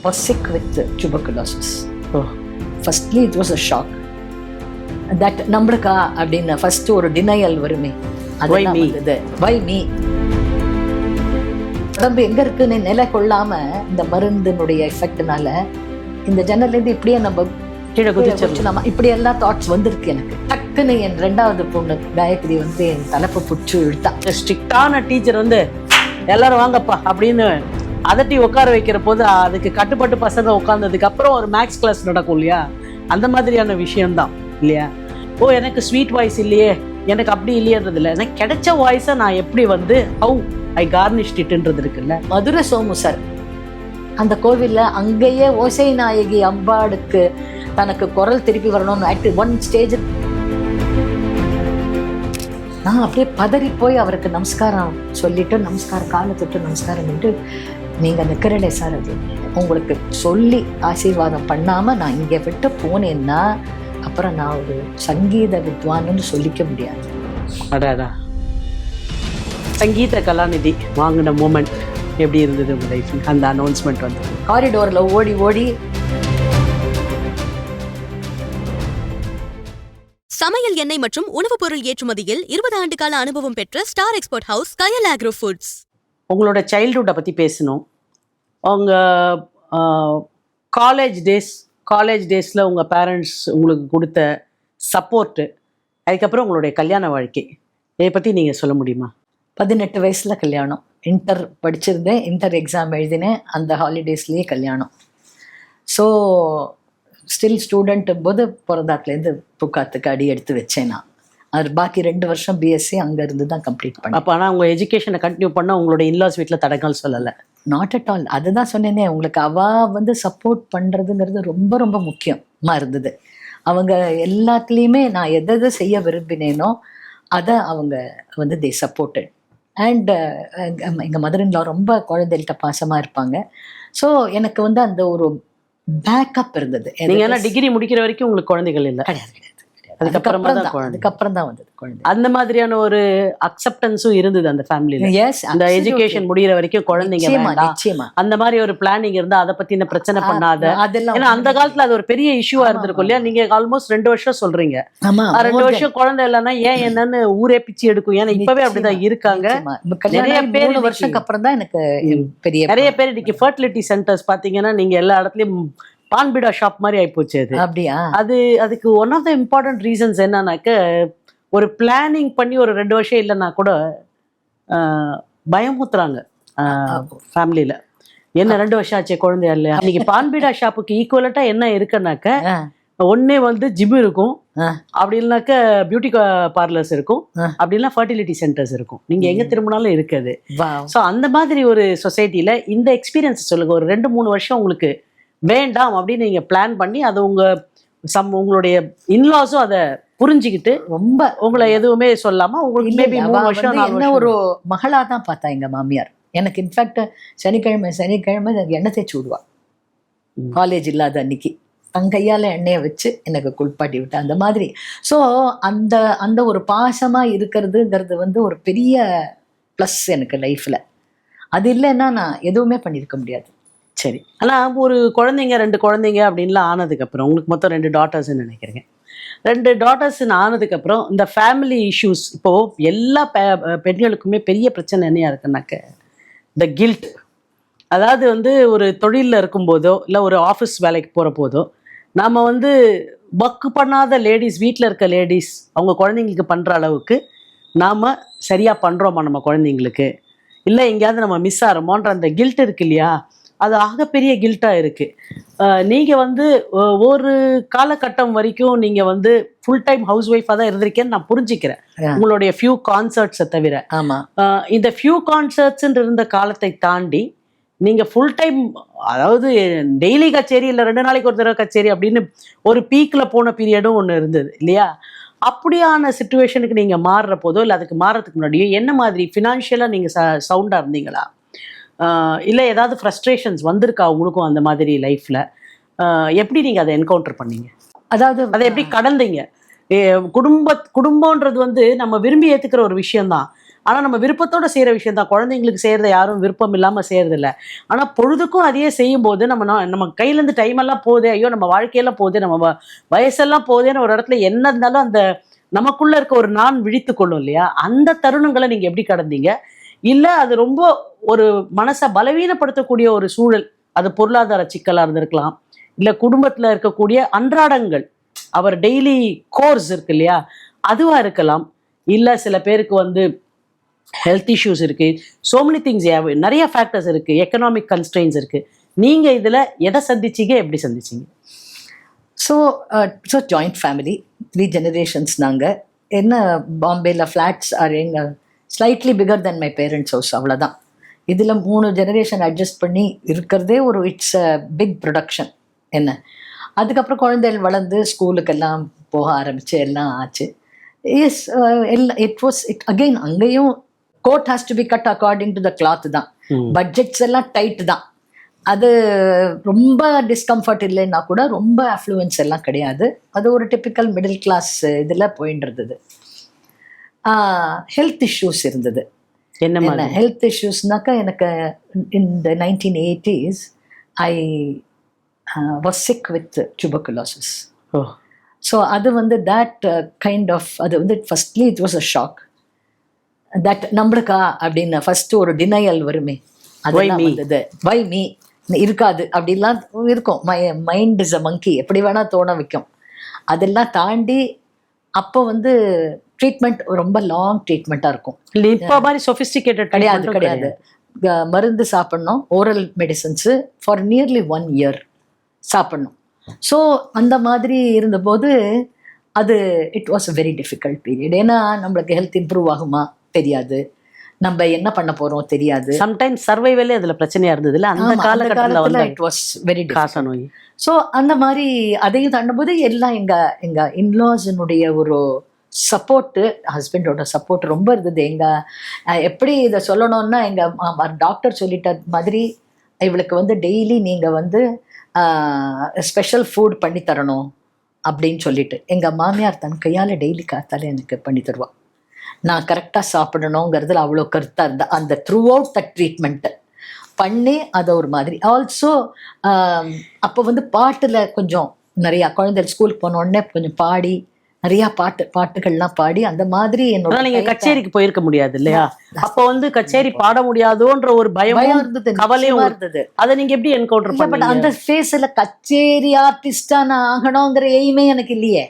was sick with tuberculosis. Oh. Firstly, it was a shock. That நம்மளுக்கா அப்படின்னு first ஒரு denial வருமே, அதெல்லாம் வந்தது. Why me? உடம்பு எங்க இருக்குன்னு நிலை கொள்ளாம இந்த மருந்தினுடைய எஃபெக்ட்னால இந்த ஜன்னல்லேருந்து இப்படியே நம்ம கீழே குதிச்சு நம்ம இப்படி எல்லாம் தாட்ஸ் வந்திருக்கு எனக்கு. டக்குன்னு என் 2வது பொண்ணு காயத்ரி வந்து என் தலைப்பு புடிச்சு இழுத்தா. ஸ்ட்ரிக்டான டீச்சர் வந்து எல்லாரும் வாங்கப்பா அப்படின்னு அதட்டி உட்கார வைக்கிற போது அதுக்கு கட்டுப்பட்டு பசங்க உட்கார்ந்ததுக்கு அப்புறம் ஒரு மேக்ஸ் கிளாஸ் நடக்கும் இல்லையா, அந்த மாதிரியான விஷயம்தான் இல்லையா. ஓ எனக்கு ஸ்வீட் வாய்ஸ் இல்லையே, எனக்கு அப்படி இல்லையன்றது இல்லை, எனக்கு கிடைச்ச வாய்ஸை நான் எப்படி வந்து ஹவு ஐ கார்னிஷ்ட் இட்ன்றது இருக்குல்ல. மதுரை சோமு சார் அந்த கோவில்ல அங்கேயே ஓசை நாயகி அம்பாளுக்கு தனக்கு குரல் திருப்பி வரணும்னு ஒன் ஸ்டேஜ் நான் அப்படியே பதறி போய் அவருக்கு நமஸ்காரம் சொல்லிட்டு நமஸ்காரம் காலை தொட்டு நமஸ்காரம் பண்ணிட்டு, நீங்கள் நிற்கிறலே சார், அது உங்களுக்கு சொல்லி ஆசீர்வாதம் பண்ணாமல் நான் இங்கே விட்டு போனேன்னா அப்புறம் நான் ஒரு சங்கீத வித்வான்னு சொல்லிக்க முடியாது. அடாடா, சங்கீத கலாநிதி வாங்கின மூமெண்ட் எப்படி இருந்தது உங்கள் லைஃப்? அந்த அனௌன்ஸ்மெண்ட் வந்து காரிடோரில் ஓடி ஓடி. சமையல் எண்ணெய் மற்றும் உணவுப் பொருள் ஏற்றுமதியில் 20 ஆண்டு கால அனுபவம் பெற்ற ஸ்டார் எக்ஸ்போர்ட் ஹவுஸ் கயல் ஆக்ரோ ஃபுட்ஸ். உங்களோட சைல்ட்ஹுட்டை பற்றி பேசணும். உங்கள் காலேஜ் டேஸில் உங்கள் பேரண்ட்ஸ் உங்களுக்கு கொடுத்த சப்போர்ட்டு, அதுக்கப்புறம் உங்களுடைய கல்யாண வாழ்க்கை, இதை பற்றி நீங்கள் சொல்ல முடியுமா? 18 வயசில் கல்யாணம். இன்டர் படிச்சிருந்தேன், இன்டர் எக்ஸாம் எழுதினேன், அந்த ஹாலிடேஸ்லேயே கல்யாணம். ஸோ ஸ்டில் ஸ்டூடெண்ட் போது பிறந்தாத்துலேருந்து புக்காத்துக்கு அடி எடுத்து வச்சேன் நான். அது பாக்கி 2 வருஷம் பிஎஸ்சி அங்கே இருந்து தான் கம்ப்ளீட் பண்ணேன். அப்போ ஆனால் உங்கள் எஜுகேஷனை கண்டினியூ பண்ண உங்களோட இன்லாஸ் வீட்டில் தடங்கள் சொல்லலை? Not at all. அதுதான் சொன்னேனே உங்களுக்கு, வந்து சப்போர்ட் பண்ணுறதுங்கிறது ரொம்ப ரொம்ப முக்கியமாக இருந்தது. அவங்க எல்லாத்துலேயுமே நான் எதை செய்ய விரும்பினேனோ அதை அவங்க வந்து தே சப்போர்ட்டட். அண்ட் எங்கள் மதர்-இன்-லா ரொம்ப குழந்தைகிட்ட பாசமாக இருப்பாங்க. ஸோ எனக்கு வந்து அந்த ஒரு பேக்கப் இருந்தது. நீங்கள் ஏன்னா டிகிரி முடிக்கிற வரைக்கும் உங்களுக்கு குழந்தைகள் இல்லை? கிடையாது. அதுக்கப்புறம் தான் வந்தது குழந்தை. அந்த மாதிரியான ஒரு அக்செப்டன்ஸும் இருந்தது அந்த ஃபேமிலியில. எஸ், அந்த எஜுகேஷன் முடிகிற வரைக்கும் குழந்தைங்க நிச்சயமா அந்த மாதிரி ஒரு பிளானிங் இருந்தா அதை பத்தி பிரச்சனை பண்ணாத. ஏன்னா அந்த காலத்துல அது ஒரு பெரிய இஷ்யூவா இருந்திருக்கும் இல்லையா. நீங்க ஆல்மோஸ்ட் 2 வருஷம் சொல்றீங்க, 2 வருஷம் குழந்தை இல்லைன்னா ஏன் என்னன்னு ஊரே பிச்சு எடுக்கும். ஏன்னா இப்பவே அப்படிதான் இருக்காங்க. நிறைய பேர் 3 வருஷத்துக்கு அப்புறம் தான் எனக்கு நிறைய பேர் இன்னைக்கு ஃபர்டிலிட்டி சென்டர்ஸ் பாத்தீங்கன்னா நீங்க எல்லா இடத்துலயும் பான்பிடா ஷாப் மாதிரி ஆயிப்போச்சு அது. அப்படியா? அதுக்கு one of the important reasons என்னன்னாக்க, ஒரு பிளானிங் பண்ணி ஒரு 2 வருஷம் இல்லைன்னா கூட பயமுத்துறாங்க ஃபேமிலியில. என்ன 2 வருஷம் ஆச்சு குழந்தையா இல்லையா? இன்னைக்கு பான்பிடா ஷாப்புக்கு ஈக்குவலட்டா என்ன இருக்குன்னாக்க, ஒன்னே வந்து ஜிம் இருக்கும், அப்படி இல்லைனாக்க பியூட்டி பார்லர்ஸ் இருக்கும், அப்படி இல்லைன்னா ஃபர்டிலிட்டி சென்டர்ஸ் இருக்கும். நீங்க எங்க திரும்பினாலும் இருக்குது. ஸோ அந்த மாதிரி ஒரு சொசைட்டில இந்த எக்ஸ்பீரியன்ஸ் சொல்லுங்க. ஒரு 2-3 வருஷம் உங்களுக்கு வேண்டாம் அப்படின்னு நீங்க பிளான் பண்ணி அது உங்களுடைய இன்லாஸும் அதை புரிஞ்சுக்கிட்டு ரொம்ப உங்களை எதுவுமே சொல்லாம உங்களுக்கு மேபி 3 வருஷம் என்ன ஒரு மகளா தான் பார்த்தா எங்க மாமியார். எனக்கு இன்ஃபேக்ட் சனிக்கிழமை எண்ணெய் தேய்ச்சி விடுவா. காலேஜ் இல்லாத அன்னைக்கு தங்கையால எண்ணெயை வச்சு எனக்கு குளிப்பாட்டி விட்டா அந்த மாதிரி. ஸோ அந்த ஒரு பாசமா இருக்கிறதுங்கிறது வந்து ஒரு பெரிய ப்ளஸ் எனக்கு லைஃப்ல. அது இல்லைன்னா நான் எதுவுமே பண்ணியிருக்க முடியாது. சரி, ஆனால் ஒரு குழந்தைங்க 2 குழந்தைங்க அப்படின்லாம் ஆனதுக்கப்புறம் உங்களுக்கு மொத்தம் 2 டாட்டர்ஸ்ன்னு நினைக்கிறேங்க. 2 டாட்டர்ஸ்ன்னு ஆனதுக்கப்புறம் இந்த ஃபேமிலி இஷ்யூஸ் இப்போது எல்லா பெண்களுக்குமே பெரிய பிரச்சனை என்னையா இருக்குன்னாக்க, இந்த கில்ட். அதாவது வந்து ஒரு தொழிலில் இருக்கும்போதோ இல்லை ஒரு ஆஃபீஸ் வேலைக்கு போகிற போதோ நாம் வந்து ஒர்க் பண்ணாத லேடிஸ், வீட்டில் இருக்க லேடிஸ் அவங்க குழந்தைங்களுக்கு பண்ணுற அளவுக்கு நாம் சரியாக பண்ணுறோமா நம்ம குழந்தைங்களுக்கு, இல்லை எங்கேயாவது நம்ம மிஸ் ஆகிறோமோன்ற அந்த கில்ட் இருக்கு இல்லையா, அது ஆகப்பெரிய கில்ட்டாக இருக்குது. நீங்கள் வந்து ஒரு காலகட்டம் வரைக்கும் நீங்கள் வந்து ஃபுல் டைம் ஹவுஸ் ஒய்ஃபாக தான் இருந்திருக்கேன்னு நான் புரிஞ்சுக்கிறேன், உங்களுடைய ஃபியூ கான்சர்ட்ஸை தவிர. ஆமாம், இந்த ஃபியூ கான்சர்ட்ஸ்ன்னு இருந்த காலத்தை தாண்டி நீங்கள் ஃபுல் டைம், அதாவது டெய்லி கச்சேரி இல்லை 2 நாளைக்கு ஒரு தடவை கச்சேரி அப்படின்னு ஒரு பீக்கில் போன பீரியடும் ஒன்று இருந்தது இல்லையா. அப்படியான சிச்சுவேஷனுக்கு நீங்கள் மாறுற போதோ இல்லை அதுக்கு மாறுறதுக்கு முன்னாடியோ என்ன மாதிரி ஃபினான்ஷியலாக நீங்கள் சவுண்டாக இருந்தீங்களா, இல்லை ஏதாவது ஃப்ரஸ்ட்ரேஷன்ஸ் வந்திருக்கா உங்களுக்கும் அந்த மாதிரி லைஃப்பில்? எப்படி நீங்கள் அதை என்கவுண்டர் பண்ணீங்க? அதாவது அதை எப்படி கடந்தீங்க? குடும்பம்ன்றது வந்து நம்ம விரும்பி ஏற்றுக்கிற ஒரு விஷயம்தான். ஆனால் நம்ம விருப்பத்தோட செய்கிற விஷயம் தான். குழந்தைங்களுக்கு செய்கிறத யாரும் விருப்பம் இல்லாமல் செய்கிறதில்ல. ஆனால் பொழுதுக்கும் அதையே செய்யும்போது நம்ம கையிலேருந்து டைம் எல்லாம் போகுது, ஐயோ நம்ம வாழ்க்கையெல்லாம் போகுது, நம்ம வயசெல்லாம் போகுதுன்னு ஒரு இடத்துல என்ன இருந்தாலும் அந்த நமக்குள்ள இருக்க ஒரு நான் விழித்து கொள்ளும் இல்லையா? அந்த தருணங்களை நீங்கள் எப்படி கடந்தீங்க? இல்லை அது ரொம்ப ஒரு மனசை பலவீனப்படுத்தக்கூடிய ஒரு சூழல், அது பொருளாதார சிக்கலாக இருந்திருக்கலாம், இல்லை குடும்பத்தில் இருக்கக்கூடிய அன்றாடங்கள், அவர் டெய்லி கோர்ஸ் இருக்கு இல்லையா, அதுவா இருக்கலாம், இல்லை சில பேருக்கு வந்து ஹெல்த் இஷ்யூஸ் இருக்கு, சோ மெனி திங்ஸ், நிறைய ஃபேக்டர்ஸ் இருக்கு, எக்கனாமிக் கன்ஸ்ட்ரெயின்ஸ் இருக்கு. நீங்க இதுல எதை சந்திச்சீங்க, எப்படி சந்திச்சீங்க? So joint family, 3 generations. நாங்கள் என்ன பாம்பேல ஃப்ளாட்ஸ் ஆர் எங்க slightly bigger than my parents house, அவ்வளோதான். இதில் 3 ஜெனரேஷன் அட்ஜஸ்ட் பண்ணி இருக்கிறதே ஒரு இட்ஸ் அ பிக் ப்ரொடக்ஷன். என்ன அதுக்கப்புறம் குழந்தைகள் வளர்ந்து ஸ்கூலுக்கெல்லாம் போக ஆரம்பிச்சு எல்லாம் ஆச்சு. எஸ், எல்லாம் இட் அகெயின் அங்கேயும் coat has to be cut according to the cloth தான். பட்ஜெட்ஸ் எல்லாம் டைட் தான். அது ரொம்ப டிஸ்கம்ஃபர்ட் இல்லைன்னா கூட ரொம்ப அஃப்ளூயன்ஸ் எல்லாம் கிடையாது. அது ஒரு டிப்பிக்கல் மிடில் கிளாஸ் இதில் போயிட்டு இருந்தது. ஹெல்த் இஷ்யூஸ் இருந்தது. என்ன ஹெல்த் இஷ்யூஸ்னாக்கா, எனக்கு இந்த 1980s I was sick with tuberculosis. So அது வந்து தட் கைண்ட் ஆஃப், அது வந்து firstly it was a shock. That நம்மளுக்கா அப்படின்னு ஃபர்ஸ்ட் ஒரு டினையல் வருமே, அதெல்லாம் வந்தது. வை மீ இருக்காது அப்படிலாம் இருக்கும். மைண்ட் இஸ் அ மங்கி, எப்படி வேணா தோண வைக்கும். அதெல்லாம் தாண்டி அப்போ வந்து ட்ரீட்மெண்ட் ரொம்ப லாங் ட்ரீட்மெண்ட்டாக இருக்கும். இப்போ மாதிரி சொஃபிஸ்டிகேட்டட் கிடையாது. மருந்து சாப்பிட்ணும், oral medicines for nearly 1 year சாப்பிட்ணும். ஸோ அந்த மாதிரி இருந்தபோது அது it was a very difficult period. ஏன்னா நம்மளுக்கு ஹெல்த் இம்ப்ரூவ் ஆகுமா தெரியாது, நம்ம என்ன பண்ண போகிறோம் தெரியாது. சம்டைம்ஸ் சர்வைவலே அதில் பிரச்சனையாக இருந்தது இல்லை அந்த காலகட்டத்தில். இட் வாஸ் வெரி காசநோய். ஸோ அந்த மாதிரி அதையும் தாண்டும்போது எல்லாம் எங்கள் இன்லாஸினுடைய ஒரு சப்போர்ட்டு, ஹஸ்பண்டோட சப்போர்ட் ரொம்ப இருந்தது. எப்படி இதை சொல்லணும்னா, எங்கள் டாக்டர் சொல்லிட்ட மாதிரி இவளுக்கு வந்து டெய்லி நீங்கள் வந்து ஸ்பெஷல் ஃபுட் பண்ணி தரணும் அப்படின்னு சொல்லிட்டு எங்கள் மாமியார் தன் கையால் டெய்லி காத்தால எனக்கு பண்ணி தருவாள். நான் கரெக்டாக சாப்பிடணுங்கிறதுல அவ்வளோ கருத்தாக இருந்தேன். அந்த த்ரூ அவுட் த ட்ரீட்மெண்ட்டை பண்ணி அதை ஒரு மாதிரி. ஆல்சோ அப்போ வந்து பாட்டில் கொஞ்சம் நிறையா குழந்தைகள் ஸ்கூலுக்கு போன உடனே கொஞ்சம் பாடி நிறைய பாட்டுகள்லாம் பாடி அந்த மாதிரி. என்னோட நீங்க கச்சேரிக்கு போயிருக்க முடியாது இல்லையா? அப்போ வந்து கச்சேரி பாட முடியாதோன்ற ஒரு பயம் இருந்தது, கவலையும் இருந்தது. அதை நீங்க எப்படி என்கவுண்டர் பண்ணீங்க? அந்த ஃபேஸ்ல கச்சேரி ஆர்டிஸ்டா நான் ஆகணுங்கிற எய்மே எனக்கு இல்லையே.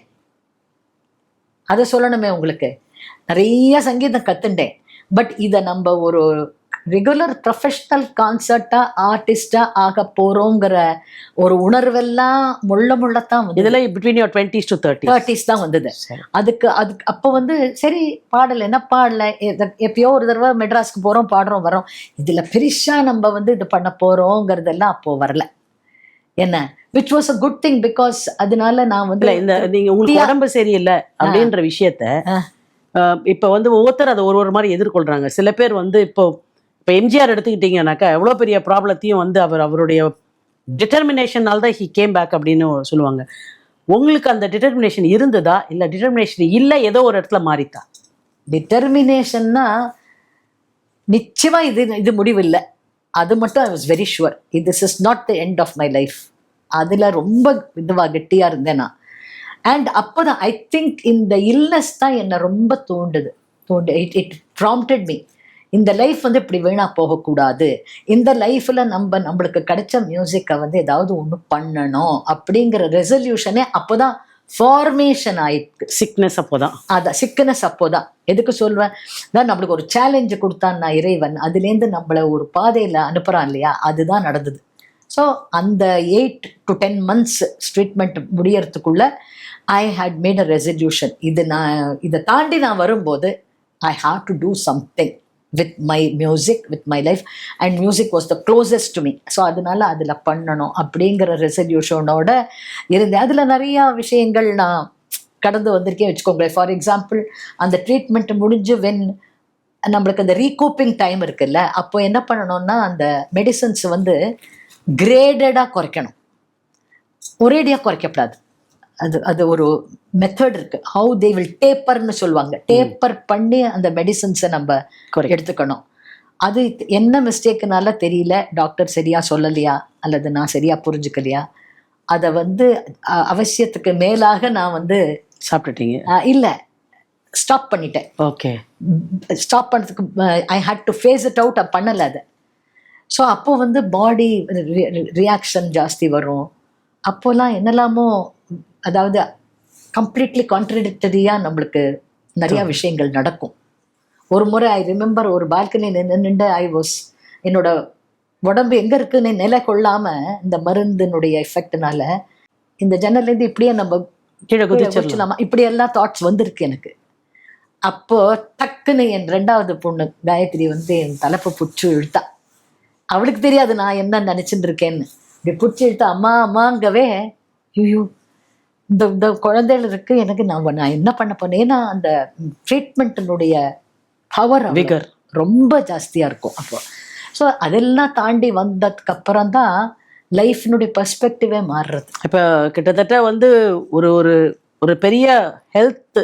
அதை சொல்லணுமே உங்களுக்கு. நிறைய சங்கீதம் கத்துட்டேன். பட் இதை நம்ம ஒரு ரெகுலர் ப்ரொஃபஷனல் கான்சர்ட்டா ஆர்டிஸ்டா ஆக போறோங்கிற ஒரு உணர்வெல்லாம் முள்ளத்தான் வந்து. இதுல between your 20s to 30s தான் வந்தது. அதுக்கு அப்போ வந்து சரி பாடல என்ன பாடல, எப்பயோ ஒரு தடவை மெட்ராஸ்க்கு போறோம், பாடுறோம், வரோம். இதுல பெருசா நம்ம வந்து இது பண்ண போறோங்கிறதெல்லாம் அப்போ வரல. என்ன which was a good thing. Because அதனால நான் வந்து இந்த நீங்க உங்களுக்கு உடம்பு சரியில்லை அப்படின்ற விஷயத்த இப்ப வந்து ஒவ்வொருத்தர் அதை ஒரு மாதிரி எதிர்கொள்றாங்க. சில பேர் வந்து இப்போ எம்ஜிஆர் எடுத்துக்கிட்டீங்கன்னாக்கா எவ்வளோ பெரிய ப்ராப்ளத்தையும் வந்து அவருடைய டிட்டர்மினேஷனால தான் ஹி கேம் பேக் அப்படின்னு சொல்லுவாங்க. உங்களுக்கு அந்த டிட்டர்மினேஷன் இருந்ததா, இல்லை டிட்டர்மினேஷன் இல்லை ஏதோ ஒரு இடத்துல மாறித்தா? டிட்டர்மினேஷன்னா நிச்சயமா இது முடிவு இல்லை. அது மட்டும் I was very sure. This is not the end of my life. அதில் ரொம்ப கெட்டியாக இருந்தேன் நான். அண்ட் அப்போதான் ஐ திங்க் இந்த இல்னஸ் தான் என்னை ரொம்ப இட் ப்ராம்ப்டட் மீ. இந்த லைஃப் வந்து இப்படி வீணா போகக்கூடாது, இந்த லைஃப்ல நம்மளுக்கு கிடைச்ச மியூசிக்கை வந்து ஏதாவது ஒன்று பண்ணணும் அப்படிங்கிற ரெசல்யூஷனே அப்போதான் ஃபார்மேஷன் ஆயிருக்கு. சிக்னஸ் அப்போதான். அதான் சிக்னஸ் அப்போதான். எதுக்கு சொல்வேன், தான் நம்மளுக்கு ஒரு சேலஞ்சு கொடுத்தான் நான் இறைவன், அதுலேருந்து நம்மளை ஒரு பாதையில் அனுப்புகிறான் இல்லையா, அதுதான் நடந்தது. ஸோ அந்த 8 to 10 months ட்ரீட்மெண்ட் முடியறதுக்குள்ள I had made a resolution. இதை தாண்டி நான் வரும்போது I have to do something with my music, with my life, and music was the closest to me. So அதனால அதில் பண்ணணும் அப்படிங்கிற ரெசல்யூஷனோட இருந்தேன். அதில் நிறையா விஷயங்கள் நான் கடந்து வந்திருக்கேன் வச்சுக்கோங்களேன். ஃபார் எக்ஸாம்பிள், அந்த ட்ரீட்மெண்ட் முடிஞ்சு நம்மளுக்கு அந்த ரீகூப்பிங் டைம் இருக்குல்ல, அப்போ என்ன பண்ணணும்னா அந்த மெடிசன்ஸ் வந்து கிரேடடாக குறைக்கணும், ஒரேடியாக குறைக்கப்படாது. அது அது ஒரு மெத்தட் இருக்கு. ஹவு தே வில் டேப்பர்னு சொல்லுவாங்க. டேப்பர் பண்ணி அந்த மெடிசன்ஸை நம்ம எடுத்துக்கணும். அது என்ன மிஸ்டேக்குனால தெரியல, டாக்டர் சரியா சொல்லலையா அல்லது நான் சரியா புரிஞ்சுக்கலையா, அதை வந்து அவசியத்துக்கு மேலாக நான் வந்து சாப்பிட்டுட்டீங்க? இல்லை, ஸ்டாப் பண்ணிட்டேன். ஓகே, ஸ்டாப் பண்ணதுக்கு I had to face it out. பண்ணலை அதை. ஸோ அப்போ வந்து பாடி ரியாக்ஷன் ஜாஸ்தி வரும். அப்போல்லாம் என்னெல்லாமோ, அதாவது கம்ப்ளீட்லி கான்ட்ரடிக்டரியாக நம்மளுக்கு நிறையா விஷயங்கள் நடக்கும். ஒரு முறை ஐ ரிமெம்பர், ஒரு பால்கனியில் நின்று என்னோட உடம்பு எங்கே இருக்குன்னு நிலை கொள்ளாமல் இந்த மருந்தினுடைய எஃபெக்ட்னால இந்த ஜன்னல்லேருந்து இப்படியே நம்ம கீழே குதிச்சிடலாமா, இப்படி எல்லாம் தாட்ஸ் வந்திருக்கு எனக்கு. அப்போ டக்குன்னு என் 2வது பொண்ணு காயத்ரி வந்து என் தலைப்பை பிடிச்சி இழுத்தா. அவளுக்கு தெரியாது நான் என்ன நினச்சிட்டு இருக்கேன்னு. இப்படி பிடிச்சி இழுத்தா, அம்மா அம்மாங்கவே, ஐயோ இந்த குழந்தைகள் இருக்கு எனக்கு, நான் என்ன பண்ண போனேன். ஏன்னா அந்த ட்ரீட்மெண்ட்டினுடைய பவர் விகர் ரொம்ப ஜாஸ்தியாக இருக்கும் அப்போ. ஸோ அதெல்லாம் தாண்டி வந்ததுக்கு அப்புறம் தான் லைஃப்னுடைய பெர்ஸ்பெக்டிவே மாறுறது. இப்போ கிட்டத்தட்ட வந்து ஒரு ஒரு ஒரு பெரிய ஹெல்த்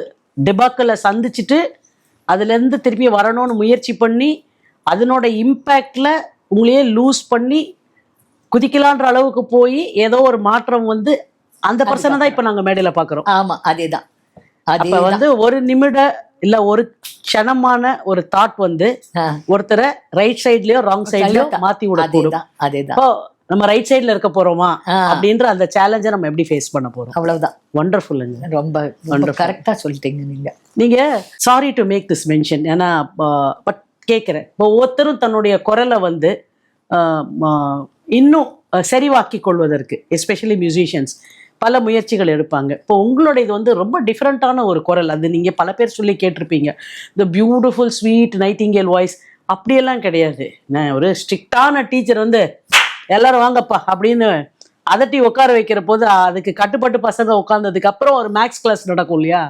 டிபாக்கில் சந்திச்சுட்டு அதுலேருந்து திருப்பி வரணும்னு முயற்சி பண்ணி அதனோட இம்பேக்டில் உங்களையே லூஸ் பண்ணி குதிக்கலான்ற அளவுக்கு போய் ஏதோ ஒரு மாற்றம் வந்து அந்த பர்சனை தான் இப்போ நாங்கள் மேடையில் பார்க்குறோம். ஆமாம், அதே தான். அப்போ வந்து ஒரு நிமிட இல்லை ஒரு க்ஷணமான ஒரு தாட் வந்து ஒருத்தரை ரைட் சைட்லயோ ராங் சைட்லயோ மாற்றி விடக்கூடும். அதேதான். இப்போ நம்ம ரைட் சைட்ல இருக்க போறோமா அப்படின்ற அந்த சேலஞ்சை நம்ம எப்படி ஃபேஸ் பண்ண போறோம்? அவ்வளவுதான். வண்டர்ஃபுல்லுங்க, ரொம்ப கரெக்டா சொல்லிட்டீங்க நீங்க. Sorry to make this mention, ஏன்னா பட் கேட்குறேன், இப்போ ஒவ்வொருத்தரும் தன்னுடைய குரலை வந்து இன்னும் சரிவாக்கி கொள்வதற்கு எஸ்பெஷலி மியூசிஷியன்ஸ் பல முயற்சிகள் எடுப்பாங்க. இப்போ உங்களோட இது வந்து ரொம்ப டிஃப்ரெண்ட்டான ஒரு குரல். அது நீங்கள் பல பேர் சொல்லி கேட்டிருப்பீங்க, the beautiful sweet Nightingale voice. அப்படியெல்லாம் கிடையாது. நான் ஒரு ஸ்ட்ரிக்டான டீச்சர் வந்து எல்லாரும் வாங்கப்பா அப்படின்னு அதட்டி உட்கார வைக்கிற போது அதுக்கு கட்டுப்பட்டு பசங்க உட்காந்ததுக்கு அப்புறம் ஒரு மேக்ஸ் கிளாஸ் நடக்கும் இல்லையா,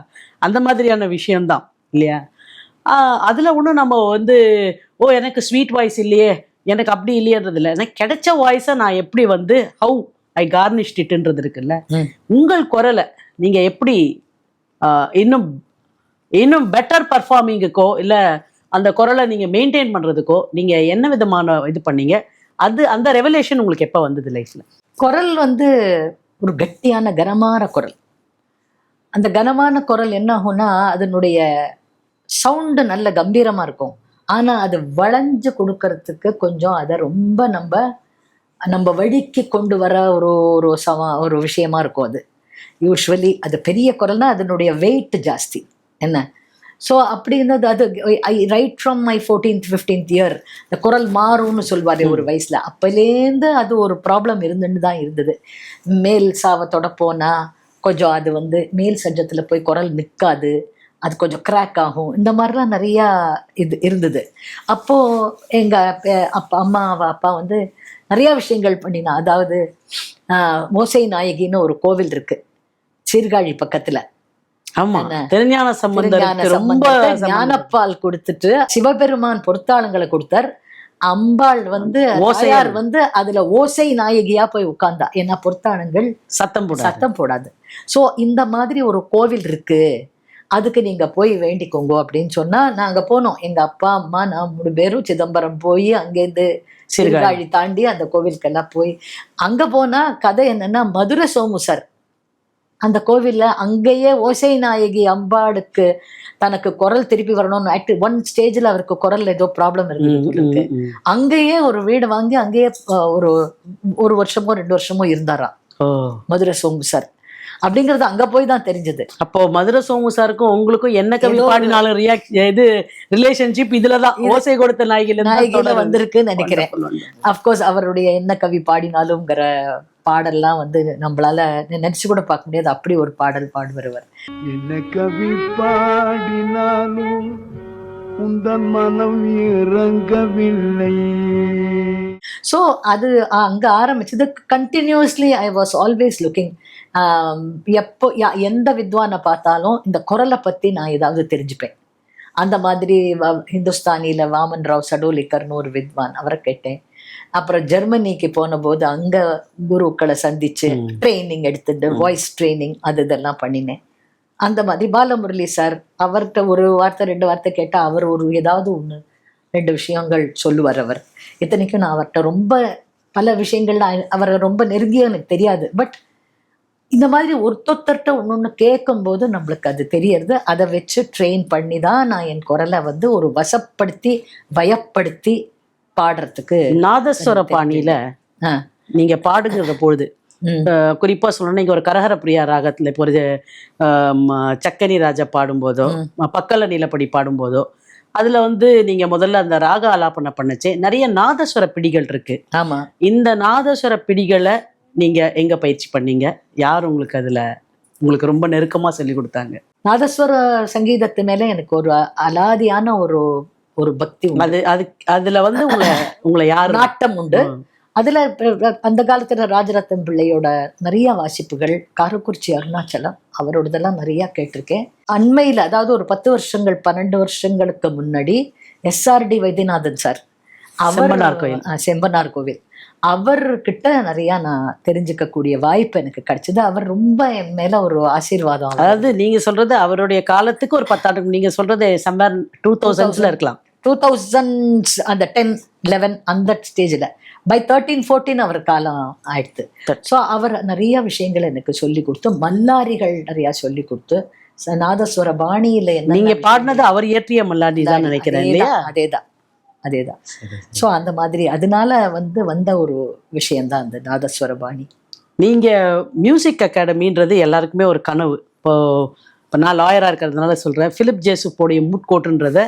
அந்த மாதிரியான விஷயம்தான் இல்லையா. அதில் ஒன்றும் நம்ம வந்து எனக்கு ஸ்வீட் வாய்ஸ் இல்லையே, எனக்கு அப்படி இல்லையன்றது இல்லை. எனக்கு கிடைச்ச வாய்ஸை நான் எப்படி வந்து ஹவு ஐ கார்னிஷ்ட் இட்ன்றது இருக்குல்ல. உங்கள் குரலை நீங்கள் எப்படி இன்னும் இன்னும் பெட்டர் பர்ஃபார்மிங்குக்கோ இல்லை அந்த குரலை நீங்கள் மெயின்டைன் பண்ணுறதுக்கோ நீங்கள் என்ன விதமான இது பண்ணீங்க? அது அந்த ரெவலேஷன் உங்களுக்கு எப்போ வந்தது லைஃப்ல? குரல் வந்து ஒரு கட்டியான கனமான குரல். அந்த கனமான குரல் என்ன ஆகும்னா அதனுடைய சவுண்டு நல்ல கம்பீரமா இருக்கும். ஆனா அது வளைஞ்சு கொடுக்கறதுக்கு கொஞ்சம் அதை ரொம்ப நம்ம வழிக்கு கொண்டு வர ஒரு விஷயமா இருக்கும். அது யூஸ்வலி அது பெரிய குரல்னா அதனுடைய வெயிட் ஜாஸ்தி என்ன. ஸோ அப்படி இருந்தது. அது I right from my 14th 15th year இந்த குரல் மாறும்னு சொல்வாரு ஒரு வயசில். அப்போலேருந்து அது ஒரு ப்ராப்ளம் இருந்துன்னு தான் இருந்தது. மேல் சாவத்தோட போனால் கொஞ்சம் அது வந்து மேல் சஜத்தில் போய் குரல் நிற்காது, அது கொஞ்சம் கிராக் ஆகும். இந்த மாதிரிலாம் நிறையா இது இருந்தது. அப்போது எங்கள் அப்பா வந்து நிறையா விஷயங்கள் பண்ணினா. அதாவது மோசை நாயகின்னு ஒரு கோவில் இருக்குது சீர்காழி பக்கத்தில். திருஞான சம்பந்தர் ஞானப்பால் கொடுத்துட்டு சிவபெருமான் பொருத்தாளங்களை கொடுத்தார். அம்பாள் வந்து ஓசையார் வந்து அதுல ஓசை நாயகியா போய் உட்கார்ந்தா. ஏன்னா பொருத்தாளங்கள் சத்தம் போடாது. சோ இந்த மாதிரி ஒரு கோவில் இருக்கு, அதுக்கு நீங்க போய் வேண்டிக்கோங்க அப்படின்னு சொன்னா நாங்க போனோம். எங்க அப்பா அம்மா நான் 3 பேரும் சிதம்பரம் போய் அங்கேருந்து சீர்காழி தாண்டி அந்த கோவிலுக்கெல்லாம் போய் அங்க போனா கதை என்னன்னா மதுரை சோமு சார் அந்த கோவில்ல அங்கேயே ஓசை நாயகி அம்பாளுக்கு தனக்கு குரல் திருப்பி வரணும்னு ஒன் ஸ்டேஜ்ல அவருக்கு குரல் ஏதோ ப்ராப்ளம் இருக்கு. அங்கேயே ஒரு வீடு வாங்கி அங்கேயே ஒரு வருஷமோ 2 வருஷமோ இருந்தாராம் மதுரை சோமு சார். அப்படிங்கிறது அங்க போய் தான் தெரிஞ்சது. அப்போ மதுரை சோமு சாருக்கும் உங்களுக்கும் என்ன கவி பாடினாலும் இது ரிலேஷன்ஷிப் இதுலதான் ஓசை கொடுத்த நாயகில வந்திருக்குன்னு நினைக்கிறேன். அப்கோர்ஸ் அவருடைய என்ன கவி பாடினாலும்ங்கிற பாடல்லாம் வந்து நம்மளால நினைச்சு கூட பார்க்க முடியாது. அப்படி ஒரு பாடல் பாடுபவர். என்ன கவி பாடினாலும் உந்தன் மனம் இறங்கவில்லை. ஸோ அது அங்கே ஆரம்பிச்சது. Continuously I was always looking. எப்போ எந்த வித்வானை பார்த்தாலும் இந்த குரலை பற்றி நான் ஏதாவது தெரிஞ்சுப்பேன். அந்த மாதிரி ஹிந்துஸ்தானியில் வாமன் ராவ் சடோலிக்கர்னு ஒரு வித்வான், அவரை கேட்டேன். அப்புறம் ஜெர்மனிக்கு போன போது அங்க குருக்களை சந்திச்சு ட்ரைனிங் எடுத்துட்டு வாய்ஸ் ட்ரைனிங் இதெல்லாம் பண்ணினேன். அந்த மாதிரி பாலமுரளி சார், அவர்கிட்ட ஒரு வார்த்தை 2 வார்த்தை கேட்டா அவர் ஒரு ஏதாவது 1-2 விஷயங்கள் சொல்லுவார். அவர் இத்தனைக்கும் நான் அவர்கிட்ட ரொம்ப பல விஷயங்கள்ல அவரை ரொம்ப நெருங்கிய எனக்கு தெரியாது. பட் இந்த மாதிரி ஒருத்தொத்தர்கிட்ட ஒன்று கேட்கும் போது நம்மளுக்கு அது தெரியறது. அதை வச்சு ட்ரெயின் பண்ணி தான் நான் என் குரலை வந்து ஒரு வசப்படுத்தி பயப்படுத்தி பாடுறதுக்கு. நாதஸ்வர பாணியில நீங்க பாடுகிற பொழுது குறிப்பா சொல்லணும், நீங்க ஒரு கரஹர பிரியா ராகத்துல இப்போ ஒரு சக்கனி ராஜா பாடும்போதோ பக்கல நீலப்படி பாடும்போதோ அதுல வந்து நீங்க முதல்ல அந்த ராக ஆலாபனை பண்ணச்சே நிறைய நாதஸ்வர பிடிகள் இருக்கு. ஆமா. இந்த நாதஸ்வர பிடிகளை நீங்க எங்க பயிற்சி பண்ணீங்க? யார் உங்களுக்கு அதுல உங்களுக்கு ரொம்ப நெருக்கமா சொல்லி கொடுத்தாங்க? நாதஸ்வர சங்கீதத்து மேல எனக்கு ஒரு அலாதியான ஒரு ஒரு பக்தி உண்டு. அதுல வந்து உங்களை யார் நாட்டம் உண்டு. அதுல அந்த காலத்துல ராஜரத்தன் பிள்ளையோட நிறைய வாசிப்புகள், காரக்குறிச்சி அருணாச்சலம் அவரோடதெல்லாம் நிறைய கேட்டிருக்கேன். அண்மையில அதாவது ஒரு 10 வருஷங்கள் 12 வருஷங்களுக்கு முன்னாடி SRD வைத்தியநாதன் சார், செம்பனார் கோவில், அவர்கிட்ட நிறைய நான் தெரிஞ்சுக்கக்கூடிய வாய்ப்பு எனக்கு கிடைச்சது. அவர் ரொம்ப என் மேல ஒரு ஆசீர்வாதம். அதாவது நீங்க சொல்றது அவருடைய காலத்துக்கு ஒரு 10 ஆண்டு, நீங்க சொல்றது சம்பர் 2000s இருக்கலாம். 2000s அந்த 10-11 அந்த ஸ்டேஜில் பை 13-14 அவர் காலம் ஆயிடுத்து. ஸோ அவர் நிறைய விஷயங்கள் எனக்கு சொல்லி கொடுத்து, மல்லாரிகள் நிறையா சொல்லி கொடுத்து, நாதஸ்வர பாணியில என்ன நீங்க பாடினது அவர் இயற்றிய மல்லாரி தான் நினைக்கிறேன் இல்லையா? அதேதான். ஸோ அந்த மாதிரி அதனால வந்த ஒரு விஷயம்தான் அந்த நாதஸ்வர பாணி. நீங்க மியூசிக் அகாடமின்றது எல்லாருக்குமே ஒரு கனவு. இப்போ நான் லாயராக இருக்கிறதுனால சொல்கிறேன், ஃபிலிப் ஜேசுஃபோடைய முட்கோட்டுன்றதை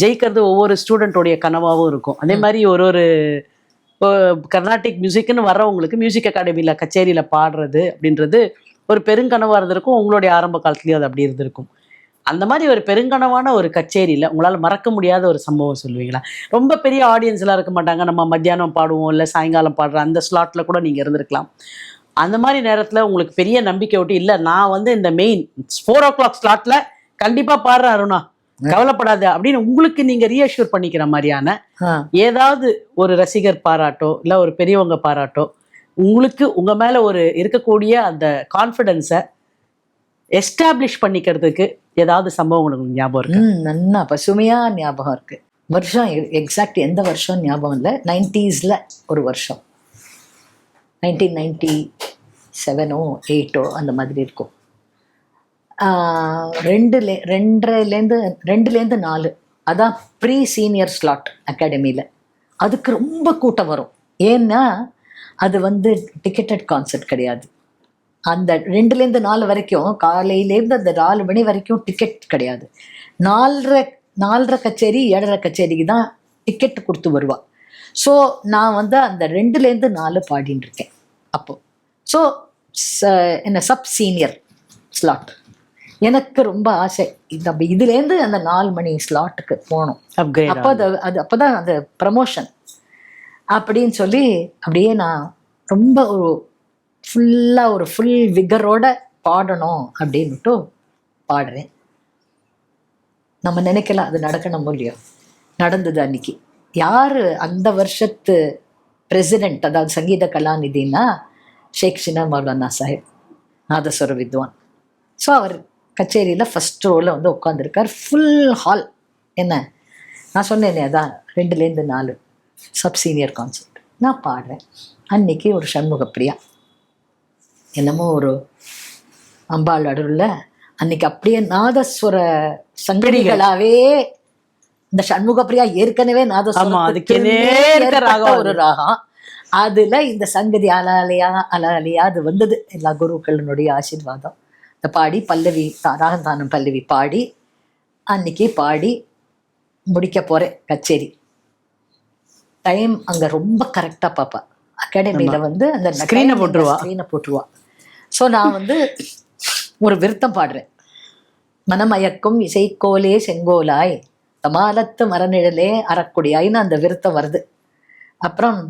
ஜெயிக்கிறது ஒவ்வொரு ஸ்டூடெண்ட்டோடைய கனவாகவும் இருக்கும். அதே மாதிரி ஒரு கர்நாடிக் மியூசிக்னு வர்றவங்களுக்கு மியூசிக் அகாடமியில் கச்சேரியில் பாடுறது அப்படின்றது ஒரு பெருங்கனவாக இருந்திருக்கும். உங்களுடைய ஆரம்ப காலத்துலேயும் அது அப்படி இருந்திருக்கும். அந்த மாதிரி ஒரு பெருங்கனவான ஒரு கச்சேரியில் உங்களால் மறக்க முடியாத ஒரு சம்பவம் சொல்லுவீங்களா? ரொம்ப பெரிய ஆடியன்ஸ்லாம் இருக்க மாட்டாங்க, நம்ம மத்தியானம் பாடுவோம் இல்லை சாயங்காலம் பாடுற அந்த ஸ்லாட்டில் கூட நீங்கள் இருந்திருக்கலாம். அந்த மாதிரி நேரத்தில் உங்களுக்கு பெரிய நம்பிக்கை விட்டு, இல்லை நான் இந்த மெயின் 4 o'clock ஸ்லாட்டில் கண்டிப்பாக பாடுறேன் அருணா, கவலைப்படாத அப்படின்னு உங்களுக்கு நீங்கள் ரீஅஷ்யூர் பண்ணிக்கிற மாதிரியான ஏதாவது ஒரு ரசிகர் பாராட்டோ இல்லை ஒரு பெரியவங்க பாராட்டோ உங்களுக்கு உங்கள் மேலே ஒரு இருக்கக்கூடிய அந்த கான்ஃபிடென்ஸை எஸ்டாப்ளிஷ் பண்ணிக்கிறதுக்கு ஏதாவது சம்பவம் உங்களுக்கு ஞாபகம் இருக்கு? நல்லா பசுமையாக ஞாபகம் இருக்கு. வருஷம் எக்ஸாக்ட் எந்த வருஷம் ஞாபகம் இல்லை. 90s ஒரு வருஷம், 1997 or 8 அந்த மாதிரி இருக்கும். 2லேருந்து 4 அதான் ப்ரீ சீனியர் ஸ்லாட் அகாடமியில். அதுக்கு ரொம்ப கூட்டம் வரும். ஏன்னா அது டிக்கெட்டட் கான்சர்ட் கிடையாது. அந்த 2லேருந்து 4 வரைக்கும், காலையிலேருந்து அந்த 4 மணி வரைக்கும் டிக்கெட் கிடையாது. 4:30 கச்சேரி 7:30 கச்சேரிக்கு தான் டிக்கெட் கொடுத்து வருவா. ஸோ நான் அந்த 2லேருந்து 4 பாடின்னு இருக்கேன் அப்போ. ஸோ என்ன சப் சீனியர் ஸ்லாட் எனக்கு ரொம்ப ஆசை. இதுலேருந்து அந்த 4 மணி ஸ்லாட்டுக்கு போகணும். அப்போதான் அந்த ப்ரமோஷன் அப்படின்னு சொல்லி அப்படியே நான் ரொம்ப ஒரு ஃபுல் விகரோட பாடணும் அப்படின்னுட்டு பாடுறேன். நம்ம நினைக்கலாம் அது நடக்கணும் இல்லையோ, நடந்தது. அன்னைக்கு யார் அந்த வருஷத்து பிரசிடென்ட், அதாவது சங்கீத கலாநிதினா ஷேக் சினா மௌலானா சாஹிப், நாதஸ்வர வித்வான். ஸோ அவர் கச்சேரியில் ஃபஸ்ட் ரோவில் உட்காந்துருக்கார். Full hall. என்ன நான் சொன்னேனே, அதான் 2லேருந்து 4 சப் சீனியர் கான்சர்ட். நான் பாடுறேன். அன்னைக்கு ஒரு சண்முகப்பிரியா, என்னமோ ஒரு அம்பாள் அருள்ல அன்னைக்கு அப்படியே நாதஸ்வர சங்கடிகளாவே, இந்த சண்முகப்பிரியா ஏற்கனவே நாதஸ்வரம் ஒரு ராகம், அதுல இந்த சங்கதி அலாலியா அது வந்தது. எல்லா குருக்களினுடைய ஆசீர்வாதம். இந்த பாடி பல்லவி ராகந்தானம் பல்லவி பாடி அன்னைக்கு பாடி முடிக்க போறேன் கச்சேரி. டைம் அங்க ரொம்ப கரெக்டா பாப்பா. அகாடமியில அந்த ஸ்கிரீனை போட்டுருவா. ஸோ நான் ஒரு விருத்தம் பாடுறேன். மனமயக்கும் இசைக்கோலே செங்கோலாய் தமாலத்து மரநிழலே அறக்குடியாயின்னு அந்த விருத்தம் வருது. அப்புறம்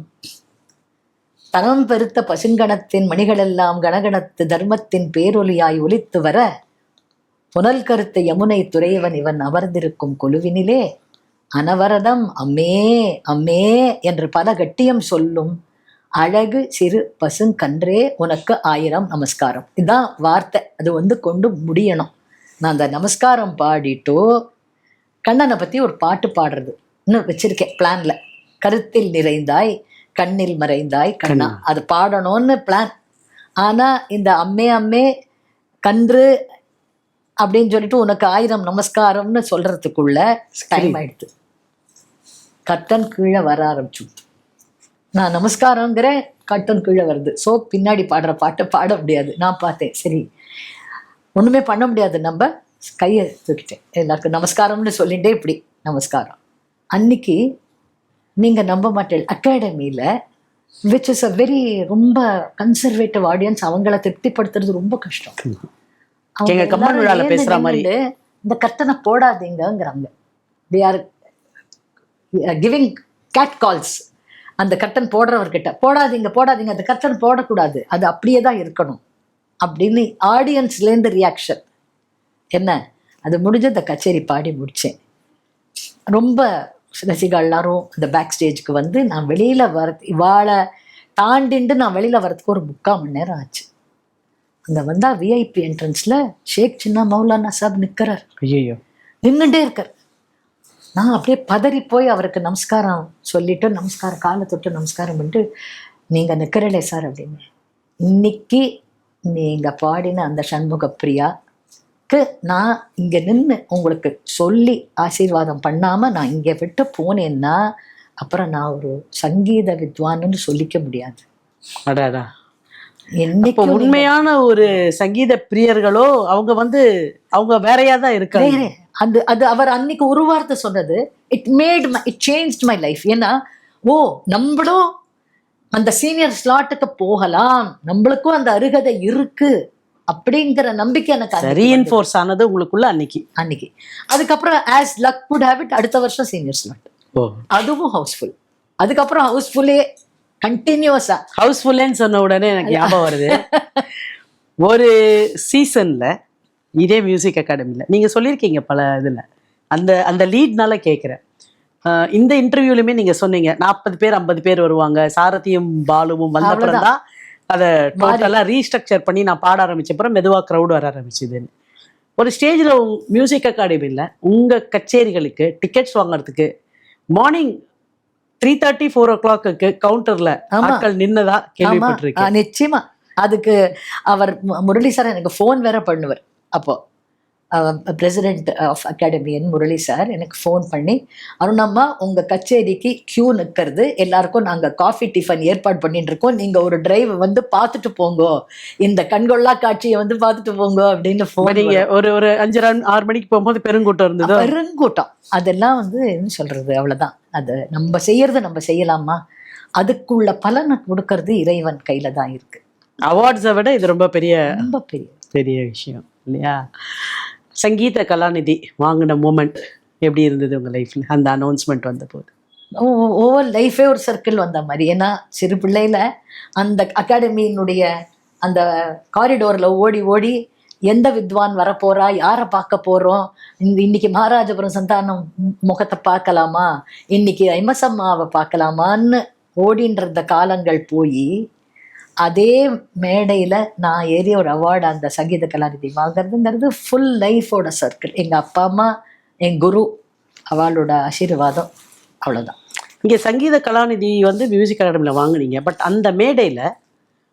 தனம் பெருத்த பசுங்கணத்தின் மணிகளெல்லாம் கணகணத்து தர்மத்தின் பேரொலியாய் ஒலித்து வர புனல் கருத்த யமுனை துறையவன் இவன் அமர்ந்திருக்கும் கொலுவினிலே அனவரதம் அம்மே அம்மே என்று பல கட்டியம் சொல்லும் அழகு சிறு பசுங்கன்றே உனக்கு 1000 நமஸ்காரம். இதுதான் வார்த்தை. அது வந்து கொண்டு முடியணும். நான் அந்த நமஸ்காரம் பாடிட்டோ கண்ணனை பற்றி ஒரு பாட்டு பாடுறது இன்னும் வச்சிருக்கேன் பிளான்ல. கருத்தில் நிறைந்தாய் கண்ணில் மறைந்தாய் கண்ணா, அது பாடணும்னு பிளான். ஆனால் இந்த அம்மே அம்மே கன்று அப்படின்னு சொல்லிட்டு உனக்கு 1000 நமஸ்காரம்னு சொல்றதுக்குள்ள டைம் ஆயிடுது. கர்டன் கீழே வர ஆரம்பிச்சு. நான் நமஸ்காரங்கிறேன், கர்டன் கீழே வருது. ஸோ பின்னாடி பாடுற பாட்டை பாட முடியாது. நான் பார்த்தேன், சரி ஒன்றுமே பண்ண முடியாது, நம்ம கையை தூக்கிட்டேன். எல்லாருக்கும் நமஸ்காரம்னு சொல்லிட்டே இப்படி நமஸ்காரம். அன்னைக்கு நீங்கள் நம்ப மாட்டேன், அகாடமியில் விச் இஸ் அ வெரி ரொம்ப கன்சர்வேட்டிவ் ஆடியன்ஸ், அவங்கள திருப்திப்படுத்துறது ரொம்ப கஷ்டம். எங்க கம்பன் விழால பேசுற மாதிரி இந்த கர்த்தனை போடாதீங்கிறாங்க. They are giving catcalls. அந்த கர்டன் போடுறவர்கிட்ட போடாதீங்க போடாதீங்க, அந்த கர்டன் போடக்கூடாது, அது அப்படியே தான் இருக்கணும் அப்படின்னு ஆடியன்ஸ்லேருந்து ரியாக்ஷன். என்ன அது முடிஞ்ச இந்த கச்சேரி பாடி முடித்தேன். ரொம்ப ரசிகர்கள் எல்லாரும் இந்த பேக் ஸ்டேஜுக்கு வந்து நான் வெளியில் இவாளை தாண்டிண்டு நான் வெளியில் வரதுக்கு ஒரு 3/4 மணி நேரம் ஆச்சு. அங்கே வந்தால் விஐபி என்ட்ரன்ஸில் ஷேக் சின்னா மௌலானா சாப் நிற்கிறார். ஐயோ, நின்றுட்டே இருக்கார். நான் அப்படியே பதறி போய் அவருக்கு நமஸ்காரம் சொல்லிட்டு, நமஸ்காரம் காலை தொட்டு நமஸ்காரம் பண்ணிட்டு, நீங்கள் நிற்கிறலே சார் அப்படின்னு. இன்னைக்கு நீங்கள் பாடின அந்த சண்முக பிரியாக்கு நான் இங்கே நின்று உங்களுக்கு சொல்லி ஆசீர்வாதம் பண்ணாமல் நான் இங்கே விட்டு போனேன்னா அப்புறம் நான் ஒரு சங்கீத வித்வான்னு சொல்லிக்க முடியாது. அடாடா, உண்மையான ஒரு சங்கீத பிரியர்களோ அவங்க வேறையா தான் இருக்காங்க. அது அவர் அன்னைக்கு ஒரு வார்த்தை சொன்னது, இட் சேஞ்ச்ட் மை லைஃப். ஏன்னா நம்மளும் அந்த சீனியர் ஸ்லாட்டுக்கு போகலாம், நம்மளுக்கும் அந்த அருகதை இருக்கு அப்படிங்கிற நம்பிக்கை எனக்கு ரீஇன்ஃபோர்ஸ் ஆனது உங்களுக்குள்ள அன்னைக்கு. அதுக்கப்புறம் as luck good have it, அடுத்த வருஷம் சீனியர் ஸ்லாட், அதுவும் ஹவுஸ்ஃபுல். அதுக்கப்புறம் ஹவுஸ்ஃபுல்லே கண்டினியூஸா. ஹவுஸ்ஃபுல்லுன்னு சொன்ன உடனே எனக்கு ஞாபகம் வருது, ஒரு சீசன்ல இதே மியூசிக் அகாடமியில் நீங்கள் சொல்லியிருக்கீங்க பல இதில், அந்த லீட்னால கேட்குறேன். இந்த இன்டர்வியூலையுமே நீங்கள் சொன்னீங்க 40 பேர் 50 பேர் வருவாங்க, சாரதியும் பாலுவும் வந்தப்புறம் தான் அதை டோட்டலாக ரீஸ்ட்ரக்சர் பண்ணி நான் பாட ஆரம்பிச்சப்பறம் மெதுவாக க்ரௌடு வர ஆரம்பிச்சுதுன்னு. ஒரு ஸ்டேஜில் மியூசிக் அகாடமியில் உங்கள் கச்சேரிகளுக்கு டிக்கெட்ஸ் வாங்குறதுக்கு மார்னிங் 3:30 4 o'clock கவுண்டர்ல ஆட்கள் நின்னதா கேள்விப்பட்டிருக்கேன். நிச்சயமா. அதுக்கு அவர் முரளி சார் எனக்கு ஃபோன் வேற பண்ணுவார். அப்போ பிரசிடென்ட் ஆஃப் அகாடமியன் முரளி சார் எனக்கு ஃபோன் பண்ணி, அருணம்மா உங்கள் கச்சேரிக்கு கியூ நிற்கிறது, எல்லாருக்கும் நாங்கள் காஃபி டிஃபன் ஏற்பாடு பண்ணிட்டு இருக்கோம், நீங்கள் ஒரு டிரைவ் வந்து பார்த்துட்டு போங்கோ, இந்த கண்கொள்ளா காட்சியை வந்து பார்த்துட்டு போங்க அப்படின்னு ஃபோன். நீங்கள் ஒரு 5-6 மணிக்கு போகும்போது பெருங்கூட்டம் இருந்தது. பெருங்கூட்டம். அதெல்லாம் வந்து என்ன சொல்கிறது, அவ்வளோதான். அது நம்ம செய்யறது நம்ம செய்யலாமா, அதுக்குள்ள பலனை கொடுக்கறது இறைவன் கையில தான் இருக்கு. அவார்ட்ஸை விட இது ரொம்ப பெரிய பெரிய விஷயம் இல்லையா? சங்கீத கலாநிதி வாங்கின மூமெண்ட் எப்படி இருந்தது உங்க லைஃப்ல, அந்த அனௌன்ஸ்மெண்ட் வந்த போது? ஓவர் லைஃபே ஒரு சர்க்கிள் வந்த மாதிரி. ஏன்னா சிறு பிள்ளையில அந்த அகாடமியினுடைய அந்த காரிடோர்ல ஓடி ஓடி எந்த வித்வான் வரப்போறா, யாரை பார்க்க போறோம், இன்னைக்கு மகாராஜபுரம் சந்தானம் முகத்தை பார்க்கலாமா, இன்னைக்கு ஐமசம்மாவை பார்க்கலாமான்னு ஓடின்ற காலங்கள் போய் அதே மேடையில் நான் ஏறி ஒரு அவார்டு அந்த சங்கீத கலாநிதி வாங்கிறதுங்கிறது ஃபுல் லைஃபோட சர்க்கிள். எங்கள் அப்பா அம்மா, என் குரு, அவளோட ஆசீர்வாதம், அவ்வளோதான். இங்கே சங்கீத கலாநிதி மியூசிக் அகாடமியில் வாங்கினீங்க. பட் அந்த மேடையில்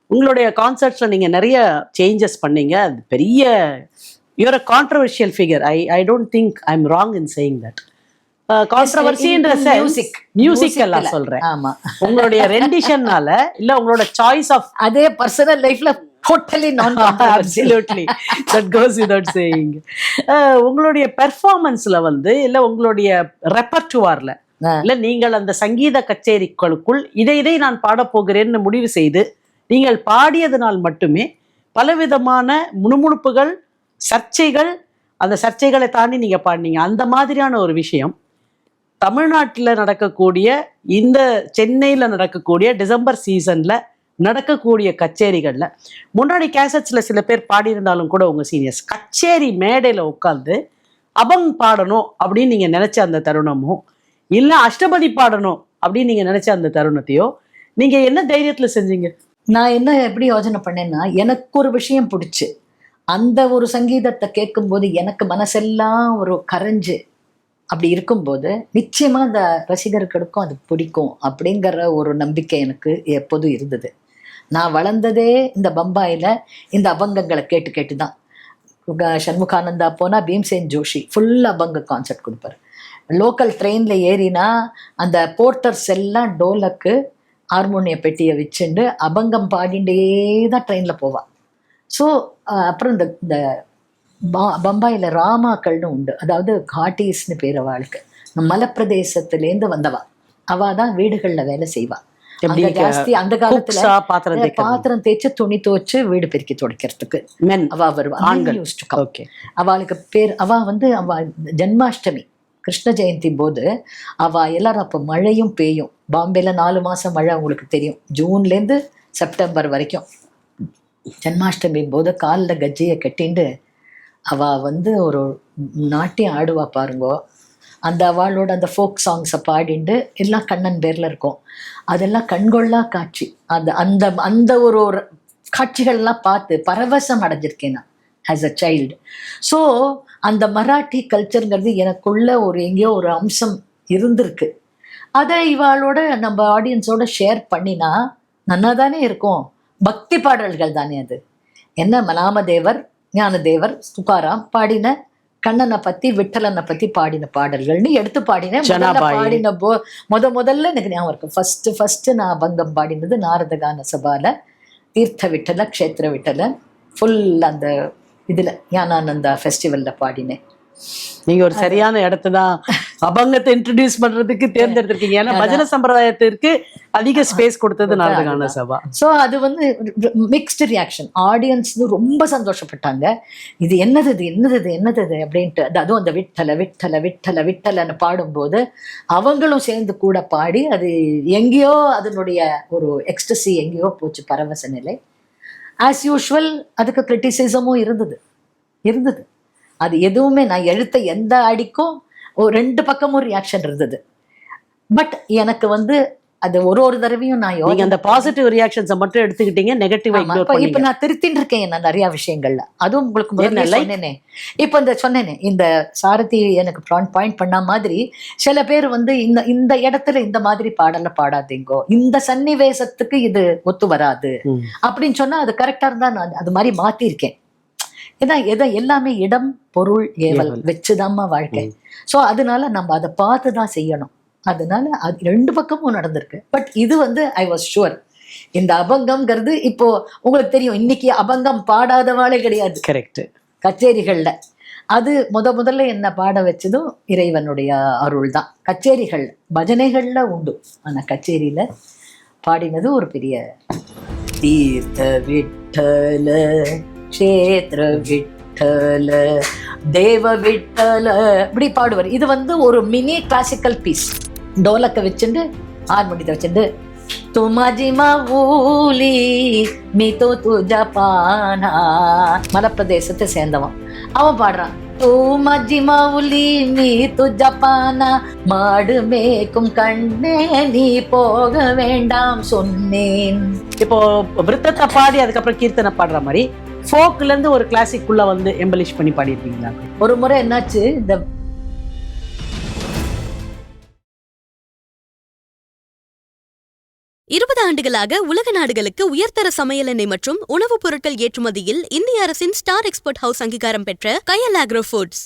உங்களுடைய கான்சர்ட்ஸில் நீங்கள் நிறைய சேஞ்சஸ் பண்ணீங்க. அது பெரிய you're a controversial figure. I don't think I am wrong in saying that. கான்ட்ரவர்சின்ற மியூசிக் எல்லாம் சொல்றேன். ஆமா, உங்களுடைய ரெண்டிஷன்னால இல்ல உங்களோட சாய்ஸ் ஆஃப் அதே பர்சனல் லைஃப்ல டோட்டலி நான் absolutely that goes without saying. உங்களுடைய பெர்ஃபார்மன்ஸ்ல இல்ல உங்களுடைய ரெப்பர்டுவார்ல இல்ல நீங்கள் அந்த சங்கீத கச்சேரிகளுக்குள் இதை நான் பாட போகிறேன்னு முடிவு செய்து நீங்கள் பாடியதனால் மட்டுமே பலவிதமான முணுமுணுப்புகள், சர்ச்சைகள், அந்த சர்ச்சைகளை தாண்டி நீங்க பாடினீங்க. அந்த மாதிரியான ஒரு விஷயம் தமிழ்நாட்டில் நடக்கக்கூடிய, இந்த சென்னையில் நடக்கக்கூடிய டிசம்பர் சீசன்ல நடக்கக்கூடிய கச்சேரிகள்ல, முன்னாடி கேசட்ஸ்ல சில பேர் பாடியிருந்தாலும் கூட உங்க சீனியர்ஸ் கச்சேரி மேடையில உட்கார்ந்து அபங் பாடணும் அப்படின்னு நீங்க நினைச்ச அந்த தருணமும் இல்ல அஷ்டபதி பாடணும் அப்படின்னு நீங்க நினைச்ச அந்த தருணத்தையோ நீங்க என்ன தைரியத்துல செஞ்சீங்க? நான் என்ன எப்படி யோசனை பண்ணேன்னா, எனக்கு ஒரு விஷயம் பிடிச்சு அந்த ஒரு சங்கீதத்தை கேட்கும்போது எனக்கு மனசெல்லாம் ஒரு கரைஞ்சு அப்படி இருக்கும்போது நிச்சயமா அந்த ரசிகர்களுக்கும் அது பிடிக்கும் அப்படிங்கிற ஒரு நம்பிக்கை எனக்கு எப்போதும் இருந்தது. நான் வளர்ந்ததே இந்த பம்பாயில இந்த அபங்கங்களை கேட்டு கேட்டு தான். சண்முகானந்தா போனால் பீம்சேன் ஜோஷி ஃபுல் அபங்க கான்சர்ட் கொடுப்பாரு. லோக்கல் ட்ரெயினில் ஏறினா அந்த போர்ட்டர்ஸ் எல்லாம் டோலக்கு ஹார்மோனிய பெட்டியை வச்சுண்டு அபங்கம் பாடிண்டே தான் ட்ரெயினில் போவாள். ஸோ அப்புறம் இந்த பம்பாயில் ராமாக்கள்னு உண்டு, அதாவது காட்டீஸ்னு பேர் அவளுக்கு. மலைப்பிரதேசத்துலேருந்து வந்தவா, அவள் தான் வீடுகளில் வேலை செய்வாள். ஜாஸ்தி அந்த காலத்துல பாத்திரம் தேய்ச்சி துணி துவச்சு வீடு பெருக்கி துடைக்கிறதுக்கு அவ வருவா. அவளுக்கு பேர் அவ அவ ஜென்மாஷ்டமி கிருஷ்ண ஜெயந்தி போது அவ எல்லாரும் அப்போ மழையும் பெய்யும். பாம்பேல 4 மாசம் மழை உங்களுக்கு தெரியும், ஜூன்லேருந்து செப்டம்பர் வரைக்கும். ஜென்மாஷ்டமி போது காலில் கஜ்ஜையை கட்டிண்டு அவ ஒரு நாட்டியம் ஆடுவா பாருங்கோ. அந்த அவளோட அந்த ஃபோக் சாங்ஸை பாடிண்டு எல்லாம் கண்ணன் பேரில் இருக்கும். அதெல்லாம் கண்கொள்ளா காட்சி. அந்த அந்த ஒரு காட்சிகள்லாம் பார்த்து பரவசம் அடைஞ்சிருக்கேன் நான் ஆஸ் அ சைல்டு. ஸோ அந்த மராட்டி கல்ச்சருங்கிறது எனக்குள்ள எங்கேயோ ஒரு அம்சம் இருந்திருக்கு. அதை இவாளோட நம்ம ஆடியன்ஸோட ஷேர் பண்ணினா நன்னா தானே இருக்கும். பக்தி பாடல்கள் தானே அது. என்ன நாமதேவர், ஞானதேவர், துக்காராம் பாடின கண்ணனை பத்தி விட்டலனை பத்தி பாடின பாடல்கள்னு எடுத்து பாடினேன். பாடின முதல்ல எனக்கு ஞாபகம் இருக்கு. ஃபர்ஸ்ட் நான் அபங்கம் பாடினது நாரத கான சபால தீர்த்த விட்டல க்ஷேத்திர விட்டல ஃபுல் அந்த இதுல ஞானானந்தா ஃபெஸ்டிவல்ல பாடினேன். நீங்க ஒரு சரியான இடத்த தான் அபங்கத்தை இன்ட்ரடியூஸ் பண்றதுக்கு தேர்ந்தெடுத்திருக்கீங்க. ஏன்னா பஜன சம்பிரதாயத்திற்கு அதிக ஸ்பேஸ் கொடுத்தது நாரத கான சபா. ஸோ அது மிக்ஸ்டு ரியாக்ஷன். ஆடியன்ஸ் ரொம்ப சந்தோஷப்பட்டாங்க. இது என்னது அப்படின்ட்டு. அதுவும் அந்த விட்டல விட்டல விட்டல விட்டலன்னு பாடும்போது அவங்களும் சேர்ந்து கூட பாடி அது எங்கேயோ அதனுடைய ஒரு எக்ஸ்டசி எங்கேயோ போச்சு, பரவச நிலை. ஆஸ் யூஷுவல் அதுக்கு கிரிட்டிசிசமும் இருந்தது. அது எதுவுமே நான் எழுத்த எந்த அடிக்கும் 2 பக்கமும் ரியாக்ஷன் இருந்தது. பட் எனக்கு அது ஒரு தடவையும் நான் அந்த பாசிட்டிவ் ரியாக்ஷன்ஸை மட்டும் எடுத்துக்கிட்டீங்க, நெகட்டிவ் இப்ப நான் திருத்தின்னு இருக்கேன் நான் நிறைய விஷயங்கள்ல. அதுவும் உங்களுக்கு சொன்னேனே, இப்ப சொன்னேனே இந்த சாரதி எனக்கு பாயிண்ட் பண்ண மாதிரி சில பேர் இந்த இடத்துல இந்த மாதிரி பாடல பாடாதீங்கோ, இந்த சன்னிவேசத்துக்கு இது ஒத்து வராது அப்படின்னு சொன்னா அது கரெக்டா இருந்தா நான் அது மாதிரி மாத்திருக்கேன். ஏன்னா எல்லாமே இடம் பொருள் ஏவல் வச்சுதாம்மா வாழ்க்கை. ஸோ அதனால நம்ம அதை பார்த்து தான் செய்யணும். அதனால அது 2 பக்கமும் நடந்திருக்கு. பட் இது ஐ வாஸ் ஷுவர் இந்த அபங்கம்ங்கிறது இப்போ உங்களுக்கு தெரியும், இன்னைக்கு அபங்கம் பாடாதவாளே கிடையாது. கரெக்ட். கச்சேரிகள்ல அது முதல்ல என்ன பாட வச்சதும் இறைவனுடைய அருள் தான். கச்சேரிகள் பஜனைகள்ல உண்டு, ஆனா கச்சேரியில பாடினது ஒரு பெரிய தீர்த்த விட்டல க்ஷேத்ர விட்டல தேவ விட்டல இப்படி பாடுவார். இது ஒரு மினி கிளாசிக்கல் பீஸ். டோலக்க வச்சுட்டு ஹார்மோனியத்தை வச்சுட்டு துமாஜிமா ஊலி மீதோ துஜா பானா, மலைப்பிரதேசத்தை சேர்ந்தவன் அவன் பாடுறான். தூமஜிமா உலி நீ துஜா பானா, மாடு மேய்க்கும் கண்ணே நீ போக வேண்டாம் சொன்னேன். இப்போ விருத்தத்தை பாடி அதுக்கப்புறம் கீர்த்தனை பாடுற மாதிரி ஃபோக்ல இருந்து ஒரு கிளாசிக்குள்ள எம்பலிஷ் பண்ணி பாடிருப்பீங்களா? ஒரு முறை என்னாச்சு, இந்த 20 ஆண்டுகளாக உலக நாடுகளுக்கு உயர்தர சமையல் எண்ணெய் மற்றும் உணவுப் பொருட்கள் ஏற்றுமதியில் இந்திய அரசின் ஸ்டார் எக்ஸ்போர்ட் ஹவுஸ் அங்கீகாரம் பெற்ற கயல் ஆக்ரோ ஃபுட்ஸ்.